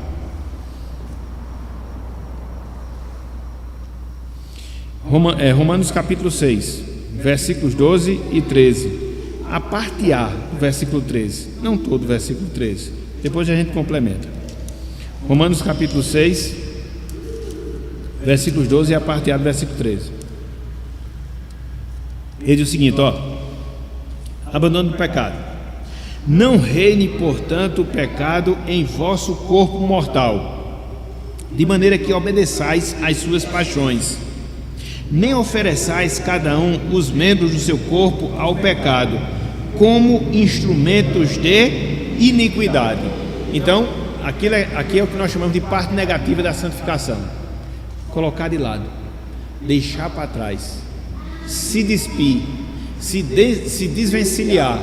Romanos capítulo 6, versículos 12 e 13. A parte A do versículo 13, não todo o versículo 13, depois a gente complementa. Romanos capítulo 6, versículos 12 e a parte A do versículo 13. Ele diz o seguinte, ó: abandono do pecado. Não reine, portanto, o pecado em vosso corpo mortal, de maneira que obedeçais às suas paixões. Nem ofereçais cada um os membros do seu corpo ao pecado, como instrumentos de iniquidade. Então, aqui é o que nós chamamos de parte negativa da santificação. Colocar de lado, deixar para trás, se despir, se desvencilhar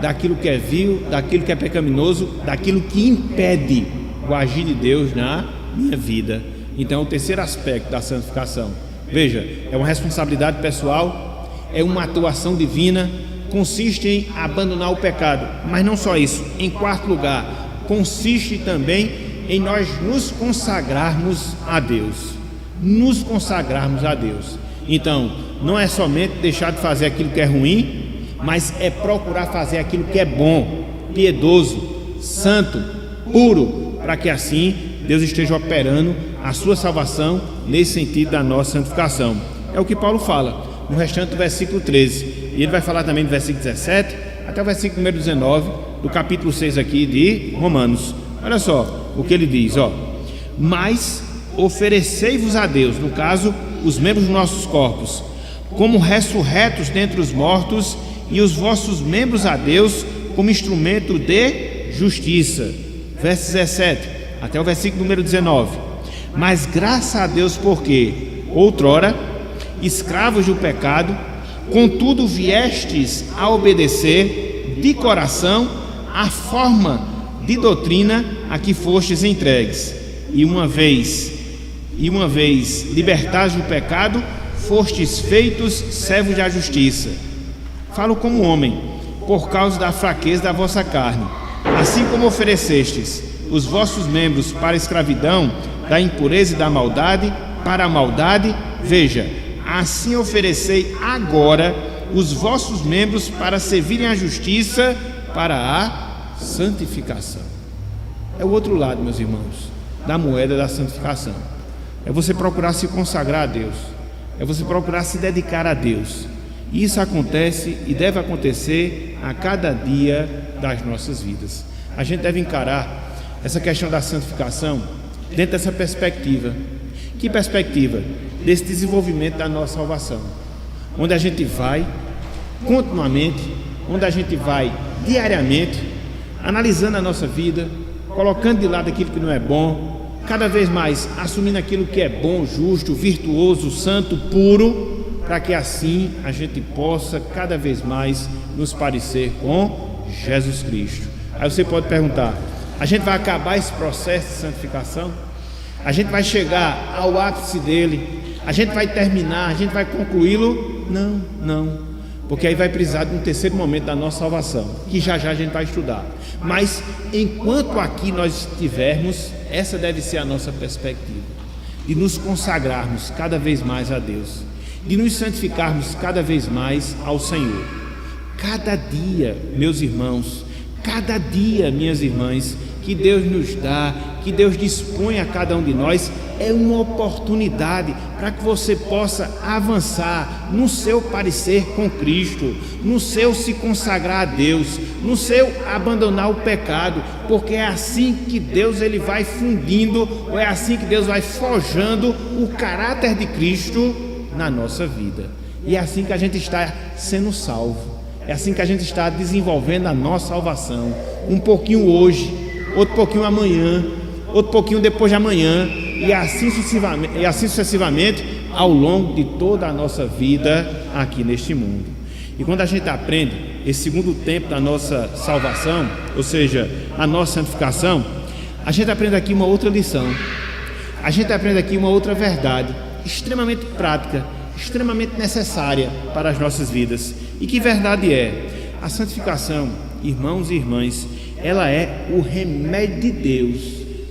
daquilo que é vil, daquilo que é pecaminoso, daquilo que impede o agir de Deus na minha vida. Então, o terceiro aspecto da santificação, veja, é uma responsabilidade pessoal, é uma atuação divina, consiste em abandonar o pecado, mas não só isso. Em quarto lugar, consiste também em nós nos consagrarmos a Deus. Nos consagrarmos a Deus. Então, não é somente deixar de fazer aquilo que é ruim, mas é procurar fazer aquilo que é bom, piedoso, santo, puro, para que assim Deus esteja operando a sua salvação nesse sentido da nossa santificação. É o que Paulo fala no restante do versículo 13, e ele vai falar também do versículo 17 até o versículo número 19 do capítulo 6 aqui de Romanos. Olha só o que ele diz, ó: mas oferecei-vos a Deus, no caso, os membros dos nossos corpos, como ressurretos dentre os mortos, e os vossos membros a Deus como instrumento de justiça. Verso 17 até o versículo número 19. Mas graças a Deus, porque outrora escravos do pecado, contudo viestes a obedecer de coração a forma de doutrina a que fostes entregues, e uma vez libertados do pecado, fostes feitos servos da justiça. Falo como homem, por causa da fraqueza da vossa carne. Assim como oferecestes os vossos membros para a escravidão da impureza e da maldade, para a maldade, veja, assim oferecei agora os vossos membros para servirem à justiça, para a santificação. É o outro lado, meus irmãos, da moeda da santificação. É você procurar se consagrar a Deus, é você procurar se dedicar a Deus. Isso acontece e deve acontecer a cada dia das nossas vidas. A gente deve encarar essa questão da santificação dentro dessa perspectiva. Que perspectiva? Desse desenvolvimento da nossa salvação, onde a gente vai continuamente, onde a gente vai diariamente analisando a nossa vida, colocando de lado aquilo que não é bom, cada vez mais assumindo aquilo que é bom, justo, virtuoso, santo, puro, para que assim a gente possa cada vez mais nos parecer com Jesus Cristo. Aí você pode perguntar: a gente vai acabar esse processo de santificação? A gente vai chegar ao ápice dele? A gente vai terminar? A gente vai concluí-lo? Não, porque aí vai precisar de um terceiro momento da nossa salvação, que já a gente vai estudar. Mas enquanto aqui nós estivermos, essa deve ser a nossa perspectiva, de nos consagrarmos cada vez mais a Deus, de nos santificarmos cada vez mais ao Senhor. Cada dia, meus irmãos, cada dia, minhas irmãs, que Deus nos dá, que Deus dispõe a cada um de nós, é uma oportunidade para que você possa avançar no seu parecer com Cristo, no seu se consagrar a Deus, no seu abandonar o pecado, porque é assim que Deus ele vai fundindo, ou é assim que Deus vai forjando o caráter de Cristo na nossa vida. E é assim que a gente está sendo salvo, é assim que a gente está desenvolvendo a nossa salvação, um pouquinho hoje, outro pouquinho amanhã, outro pouquinho depois de amanhã, e assim sucessivamente ao longo de toda a nossa vida aqui neste mundo. E quando a gente aprende esse segundo tempo da nossa salvação, ou seja, a nossa santificação, a gente aprende aqui uma outra lição, a gente aprende aqui uma outra verdade extremamente prática, extremamente necessária para as nossas vidas. E que verdade é? A santificação, irmãos e irmãs, ela é o remédio de Deus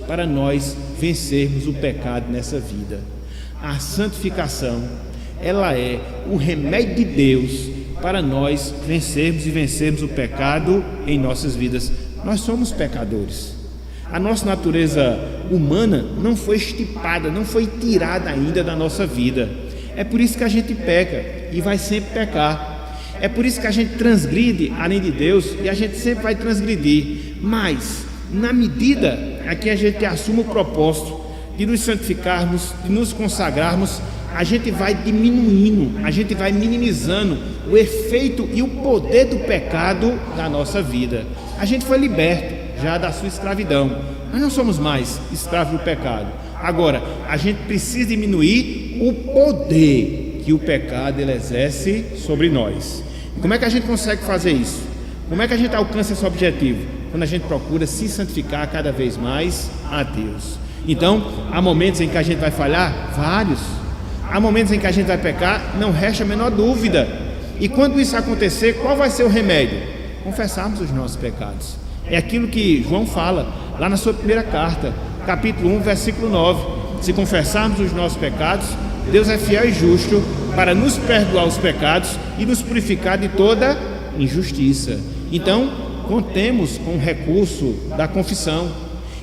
para nós vencermos o pecado nessa vida. A santificação, ela é o remédio de Deus para nós vencermos o pecado em nossas vidas. Nós somos pecadores. A nossa natureza humana não foi extirpada, não foi tirada ainda da nossa vida. É por isso que a gente peca e vai sempre pecar. É por isso que a gente transgride a lei de Deus e a gente sempre vai transgredir. Mas, na medida em que a gente assume o propósito de nos santificarmos, de nos consagrarmos, a gente vai diminuindo, a gente vai minimizando o efeito e o poder do pecado na nossa vida. A gente foi liberto já da sua escravidão. Nós não somos mais escravos do pecado. Agora, a gente precisa diminuir o poder que o pecado ele exerce sobre nós. E como é que a gente consegue fazer isso? Como é que a gente alcança esse objetivo? Quando a gente procura se santificar cada vez mais a Deus. Então, há momentos em que a gente vai falhar? Vários. Há momentos em que a gente vai pecar? Não resta a menor dúvida. E quando isso acontecer, qual vai ser o remédio? Confessarmos os nossos pecados. É aquilo que João fala lá na sua primeira carta, capítulo 1, versículo 9. Se confessarmos os nossos pecados, Deus é fiel e justo para nos perdoar os pecados e nos purificar de toda injustiça. Então, contemos com o recurso da confissão,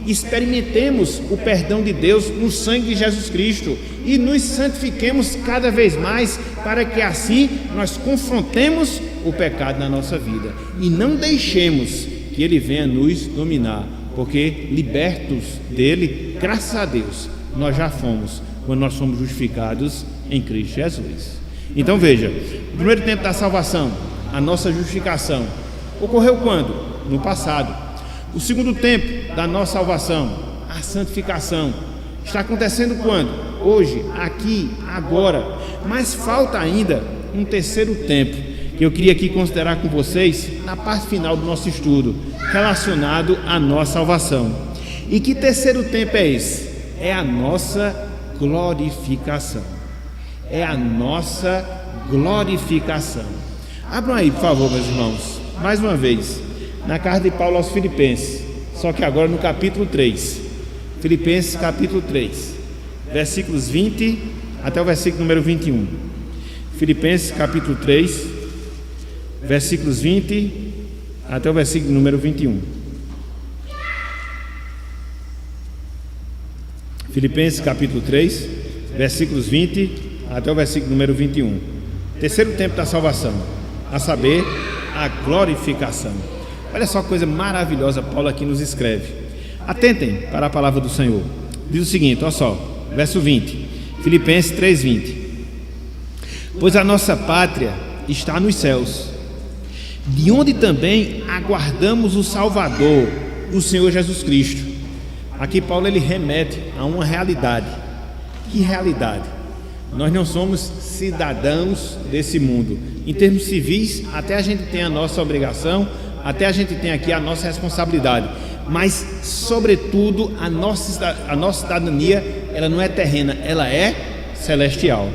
experimentemos o perdão de Deus no sangue de Jesus Cristo e nos santifiquemos cada vez mais para que assim nós confrontemos o pecado na nossa vida e não deixemos que ele venha nos dominar, porque libertos dele, graças a Deus, nós já fomos quando nós somos justificados em Cristo Jesus. Então veja, o primeiro tempo da salvação, a nossa justificação, ocorreu quando? No passado. O segundo tempo da nossa salvação, a santificação, está acontecendo quando? Hoje, aqui, agora. Mas falta ainda um terceiro tempo que eu queria aqui considerar com vocês na parte final do nosso estudo, relacionado à nossa salvação. E que terceiro tempo é esse? É a nossa glorificação. É a nossa glorificação. Abram aí, por favor, meus irmãos, mais uma vez, na carta de Paulo aos Filipenses, só que agora no capítulo 3. Filipenses capítulo 3, versículos 20 até o versículo número 21. Filipenses capítulo 3, versículos 20 até o versículo número 21. Filipenses capítulo 3, versículos 20 até o versículo número 21. Terceiro tempo da salvação, a saber, a glorificação. Olha só que coisa maravilhosa Paulo aqui nos escreve. Atentem para a palavra do Senhor. Diz o seguinte, olha só, verso 20, Filipenses 3:20. Pois a nossa pátria está nos céus, de onde também aguardamos o Salvador, o Senhor Jesus Cristo. Aqui Paulo ele remete a uma realidade. Que realidade? Nós não somos cidadãos desse mundo. Em termos civis, até a gente tem a nossa obrigação, até a gente tem aqui a nossa responsabilidade, mas sobretudo a nossa cidadania, ela não é terrena, ela é celestial.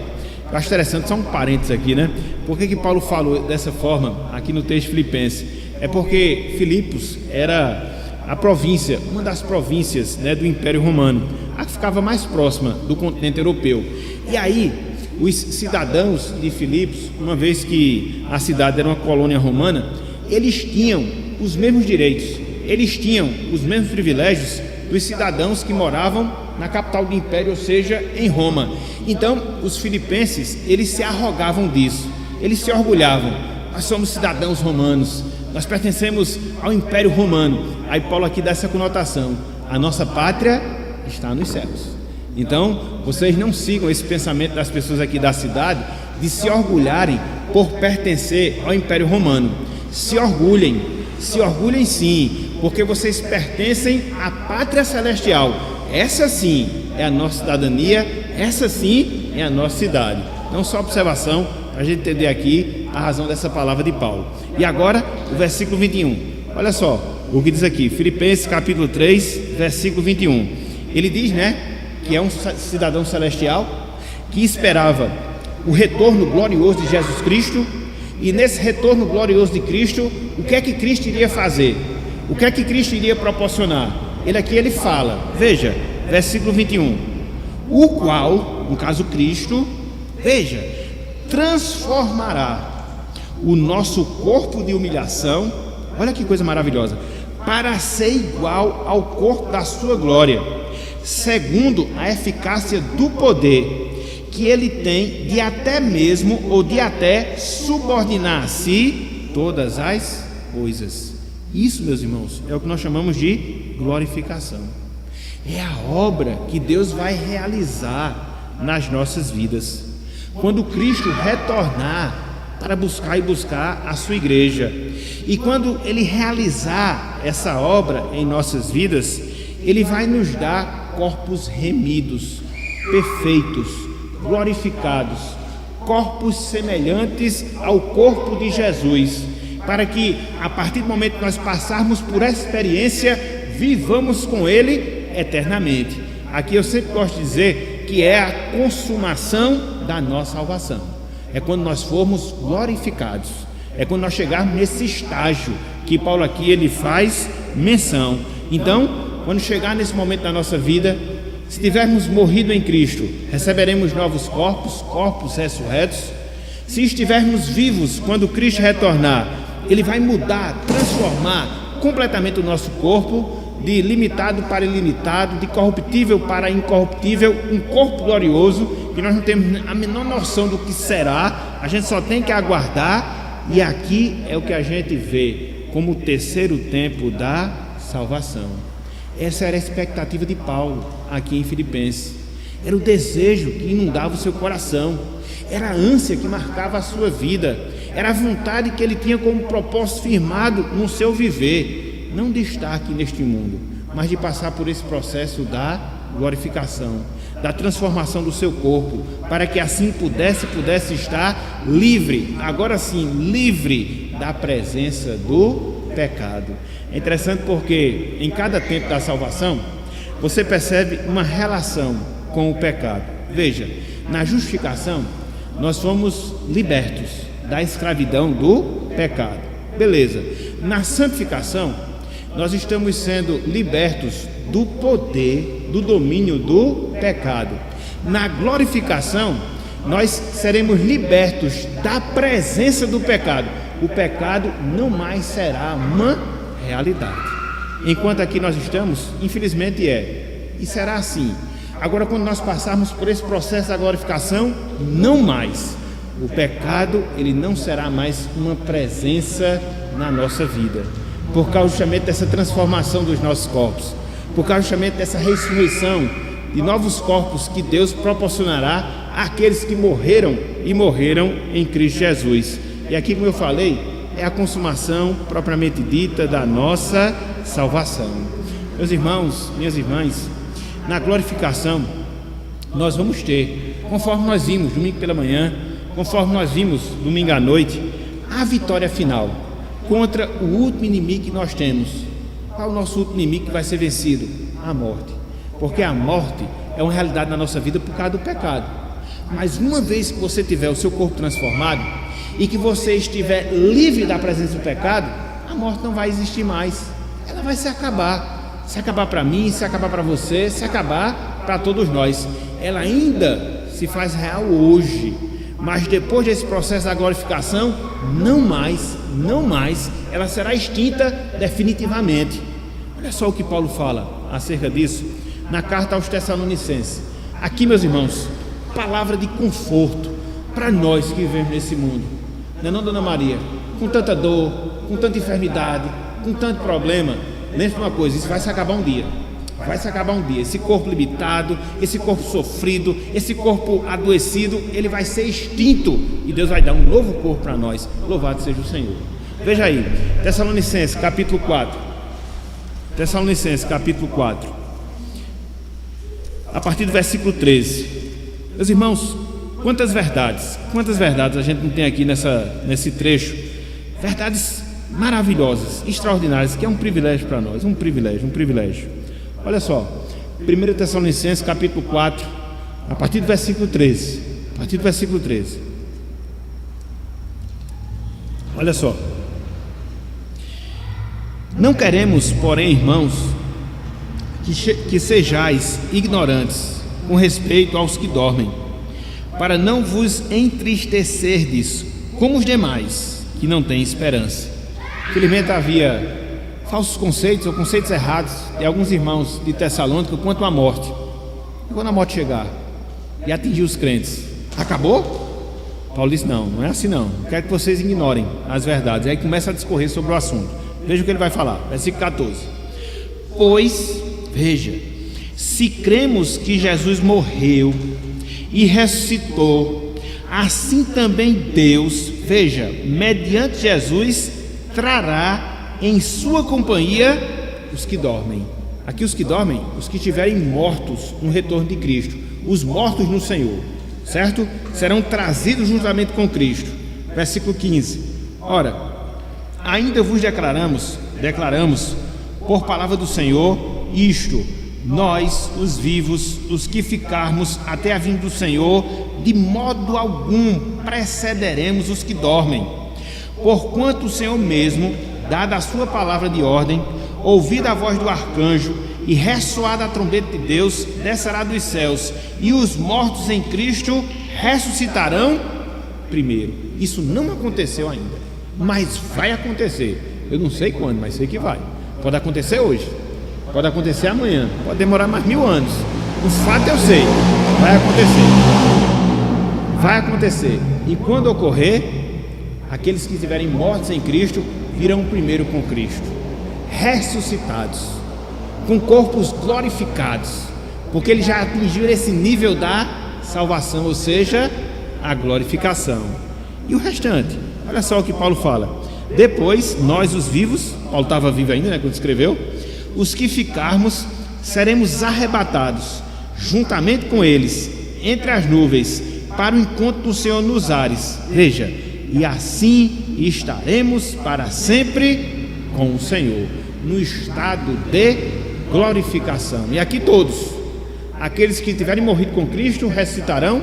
Eu acho interessante, só um parênteses aqui, né? Por que Paulo falou dessa forma aqui no texto Filipenses? É porque Filipos era a província, uma das províncias, né, do Império Romano, a que ficava mais próxima do continente europeu. E aí, os cidadãos de Filipos, uma vez que a cidade era uma colônia romana, eles tinham os mesmos direitos, eles tinham os mesmos privilégios dos cidadãos que moravam na capital do império, ou seja, em Roma. Então, os filipenses, eles se arrogavam disso, eles se orgulhavam. Nós somos cidadãos romanos, nós pertencemos ao Império Romano. Aí Paulo aqui dá essa conotação: a nossa pátria está nos céus. Então, vocês não sigam esse pensamento das pessoas aqui da cidade de se orgulharem por pertencer ao Império Romano. Se orgulhem sim, porque vocês pertencem à pátria celestial. Essa sim é a nossa cidadania, essa sim é a nossa cidade. Então, só observação para a gente entender aqui a razão dessa palavra de Paulo. E agora, o versículo 21. Olha só o que diz aqui, Filipenses capítulo 3, versículo 21. Ele diz, né, que é um cidadão celestial que esperava o retorno glorioso de Jesus Cristo. E nesse retorno glorioso de Cristo, o que é que Cristo iria fazer? O que é que Cristo iria proporcionar? Ele fala, veja, versículo 21, o qual, no caso Cristo, veja, transformará o nosso corpo de humilhação, olha que coisa maravilhosa, para ser igual ao corpo da sua glória, segundo a eficácia do poder que ele tem de até mesmo ou de até subordinar a si todas as coisas. Isso, meus irmãos, é o que nós chamamos de glorificação. É a obra que Deus vai realizar nas nossas vidas quando Cristo retornar para buscar a sua igreja. E quando ele realizar essa obra em nossas vidas, ele vai nos dar corpos remidos, perfeitos, glorificados, corpos semelhantes ao corpo de Jesus, para que a partir do momento que nós passarmos por essa experiência, vivamos com ele eternamente. Aqui eu sempre gosto de dizer que é a consumação da nossa salvação, é quando nós formos glorificados, é quando nós chegarmos nesse estágio que Paulo aqui ele faz menção. Então, quando chegar nesse momento da nossa vida, se tivermos morrido em Cristo, receberemos novos corpos ressurretos. Se estivermos vivos quando Cristo retornar, ele vai mudar, transformar completamente o nosso corpo, de limitado para ilimitado, de corruptível para incorruptível, um corpo glorioso que nós não temos a menor noção do que será, a gente só tem que aguardar. E aqui é o que a gente vê como o terceiro tempo da salvação. Essa era a expectativa de Paulo aqui em Filipenses, era o desejo que inundava o seu coração, era a ânsia que marcava a sua vida, era a vontade que ele tinha como propósito firmado no seu viver, não de estar aqui neste mundo, mas de passar por esse processo da glorificação, da transformação do seu corpo, para que assim pudesse estar livre, agora sim, livre da presença do pecado. É interessante porque em cada tempo da salvação você percebe uma relação com o pecado. Veja, na justificação nós fomos libertos da escravidão do pecado, beleza. Na santificação nós estamos sendo libertos do poder, do domínio do pecado. Na glorificação nós seremos libertos da presença do pecado. O pecado não mais será uma realidade. Enquanto aqui nós estamos, infelizmente e será assim. Agora, quando nós passarmos por esse processo da glorificação, não mais. O pecado, ele não será mais uma presença na nossa vida, por causa justamente dessa transformação dos nossos corpos, por causa justamente dessa ressurreição de novos corpos que Deus proporcionará àqueles que morreram em Cristo Jesus. E aqui, como eu falei, é a consumação propriamente dita da nossa salvação. Meus irmãos, minhas irmãs, na glorificação nós vamos ter, conforme nós vimos domingo pela manhã, conforme nós vimos domingo à noite, a vitória final contra o último inimigo que nós temos. Qual é o nosso último inimigo que vai ser vencido? A morte. Porque a morte é uma realidade na nossa vida por causa do pecado. Mas uma vez que você tiver o seu corpo transformado e que você estiver livre da presença do pecado, a morte não vai existir mais. Ela vai se acabar para mim, se acabar para você, se acabar para todos nós. Ela ainda se faz real hoje, mas depois desse processo da glorificação, não mais, ela será extinta definitivamente. Olha só o que Paulo fala acerca disso na carta aos Tessalonicenses. Aqui, meus irmãos, palavra de conforto para nós que vivemos nesse mundo. Não é não, Dona Maria? Com tanta dor, com tanta enfermidade, com tanto problema. Lembre-se de uma coisa, isso vai se acabar um dia. Vai se acabar um dia. Esse corpo limitado, esse corpo sofrido, esse corpo adoecido, ele vai ser extinto e Deus vai dar um novo corpo para nós. Louvado seja o Senhor. Veja aí, Tessalonicenses capítulo 4. Tessalonicenses capítulo 4, a partir do versículo 13. Meus irmãos, quantas verdades a gente não tem aqui nesse trecho. Verdades maravilhosas, extraordinárias, que é um privilégio para nós, um privilégio. Olha só, 1 Tessalonicenses capítulo 4, a partir do versículo 13, A partir do versículo 13. Olha só. Não queremos, porém, irmãos, que sejais ignorantes com respeito aos que dormem, para não vos entristecerdes como os demais que não têm esperança. Infelizmente havia falsos conceitos ou conceitos errados de alguns irmãos de Tessalônica quanto à morte. E quando a morte chegar e atingir os crentes, acabou? Paulo disse: não é assim não. Quero que vocês ignorem as verdades. E aí começa a discorrer sobre o assunto. Veja o que ele vai falar, versículo 14. Pois, veja, se cremos que Jesus morreu e ressuscitou, assim também Deus, veja, mediante Jesus, trará em sua companhia os que dormem. Aqui os que dormem, os que estiverem mortos no retorno de Cristo, os mortos no Senhor, certo? Serão trazidos juntamente com Cristo. Versículo 15. Ora, ainda vos declaramos por palavra do Senhor isto: nós, os vivos, os que ficarmos até a vinda do Senhor, de modo algum precederemos os que dormem. Porquanto o Senhor mesmo, dada a sua palavra de ordem, ouvida a voz do arcanjo e ressoada a trombeta de Deus, descerá dos céus, e os mortos em Cristo ressuscitarão primeiro. Isso não aconteceu ainda, mas vai acontecer. Eu não sei quando, mas sei que vai. Pode acontecer hoje, pode acontecer amanhã, pode demorar mais 1000 anos. O fato eu sei, vai acontecer. E quando ocorrer, aqueles que estiverem mortos em Cristo virão primeiro com Cristo, ressuscitados, com corpos glorificados, porque ele já atingiu esse nível da salvação, ou seja, a glorificação. E o restante, olha só o que Paulo fala: depois nós, os vivos, Paulo estava vivo ainda, né, quando escreveu, os que ficarmos seremos arrebatados juntamente com eles entre as nuvens para o encontro do Senhor nos ares. Veja, e assim estaremos para sempre com o Senhor, no estado de glorificação. E aqui todos, aqueles que tiverem morrido com Cristo ressuscitarão,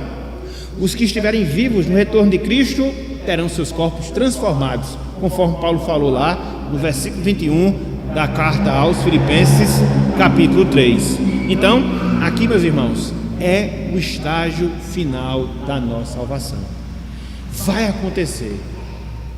os que estiverem vivos no retorno de Cristo terão seus corpos transformados, conforme Paulo falou lá no versículo 21 da carta aos Filipenses, capítulo 3. Então, aqui, meus irmãos, é o estágio final da nossa salvação. Vai acontecer,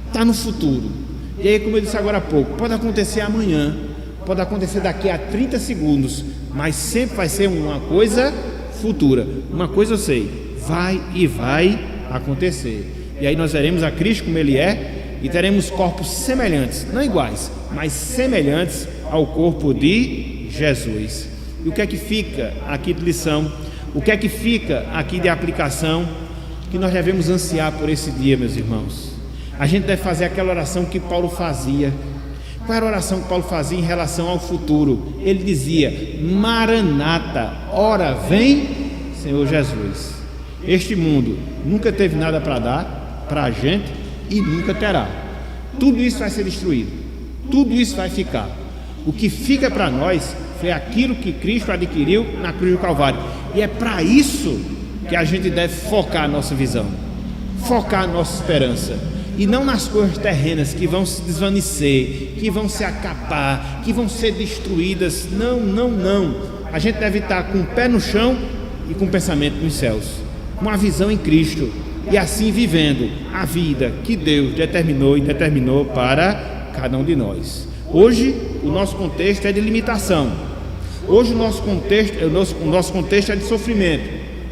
está no futuro. E aí, como eu disse agora há pouco, pode acontecer amanhã, pode acontecer daqui a 30 segundos, mas sempre vai ser uma coisa futura. Uma coisa eu sei, vai acontecer. E aí nós veremos a Cristo como Ele é, e teremos corpos semelhantes, não iguais, mas semelhantes ao corpo de Jesus. E o que é que fica aqui de lição? O que é que fica aqui de aplicação? Que nós devemos ansiar por esse dia, meus irmãos. A gente deve fazer aquela oração que Paulo fazia. Qual era a oração que Paulo fazia em relação ao futuro? Ele dizia: Maranata, ora vem, Senhor Jesus. Este mundo nunca teve nada para dar para a gente e nunca terá. Tudo isso vai ser destruído, tudo isso vai ficar. O que fica para nós foi aquilo que Cristo adquiriu na cruz do Calvário, e é para isso que a gente deve focar a nossa visão, focar a nossa esperança, e não nas coisas terrenas que vão se desvanecer, que vão se acabar, que vão ser destruídas. Não. A gente deve estar com o pé no chão e com o pensamento nos céus, com a visão em Cristo, e assim vivendo a vida que Deus determinou e determinou para cada um de nós. Hoje o nosso contexto é de limitação, hoje o nosso contexto é de sofrimento,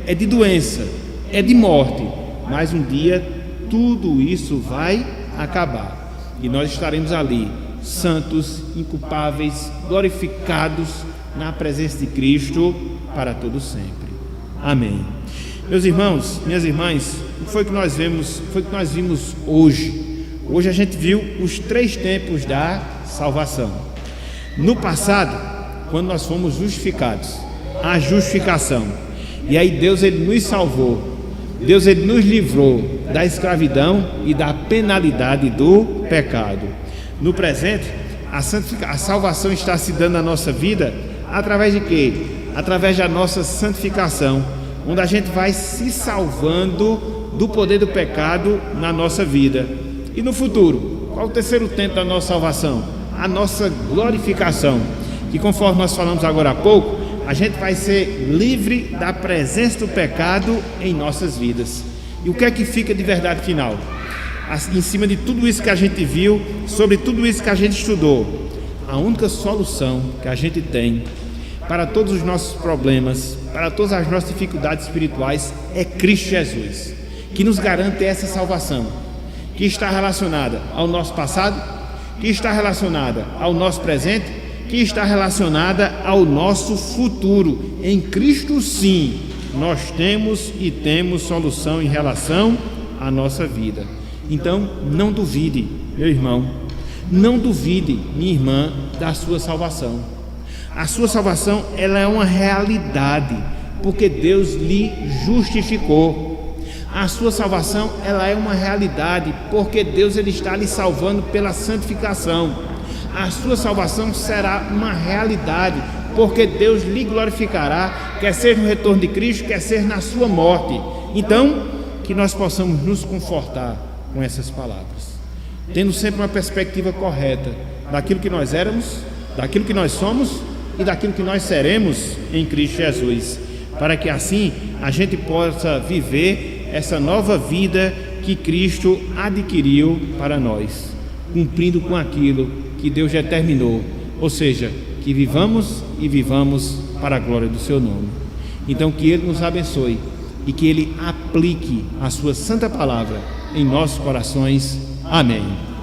é de doença, é de morte, mas um dia tudo isso vai acabar e nós estaremos ali, santos, inculpáveis, glorificados na presença de Cristo para todo sempre. Amém. Meus irmãos, minhas irmãs, o que foi que nós vimos hoje? Hoje a gente viu os 3 tempos da salvação. No passado, quando nós fomos justificados, a justificação, e aí Deus ele nos salvou, Deus ele nos livrou da escravidão e da penalidade do pecado. No presente, a salvação está se dando na nossa vida através de quê? Através da nossa santificação, onde a gente vai se salvando do poder do pecado na nossa vida. E no futuro, qual o terceiro tempo da nossa salvação? A nossa glorificação, que conforme nós falamos agora há pouco, a gente vai ser livre da presença do pecado em nossas vidas. E o que é que fica de verdade final? Em cima de tudo isso que a gente viu, sobre tudo isso que a gente estudou, a única solução que a gente tem para todos os nossos problemas, para todas as nossas dificuldades espirituais, é Cristo Jesus, que nos garante essa salvação, que está relacionada ao nosso passado, que está relacionada ao nosso presente, que está relacionada ao nosso futuro. Em Cristo, sim, nós temos e temos solução em relação à nossa vida. Então, não duvide, meu irmão, não duvide, minha irmã, da sua salvação. A sua salvação, ela é uma realidade, porque Deus lhe justificou. A sua salvação, ela é uma realidade, porque Deus ele está lhe salvando pela santificação. A sua salvação será uma realidade, porque Deus lhe glorificará, quer seja no retorno de Cristo, quer seja na sua morte. Então, que nós possamos nos confortar com essas palavras, tendo sempre uma perspectiva correta daquilo que nós éramos, daquilo que nós somos e daquilo que nós seremos em Cristo Jesus, para que assim a gente possa viver essa nova vida que Cristo adquiriu para nós, cumprindo com aquilo que Deus determinou, ou seja, que vivamos e vivamos para a glória do seu nome. Então que Ele nos abençoe e que Ele aplique a sua santa palavra em nossos corações. Amém.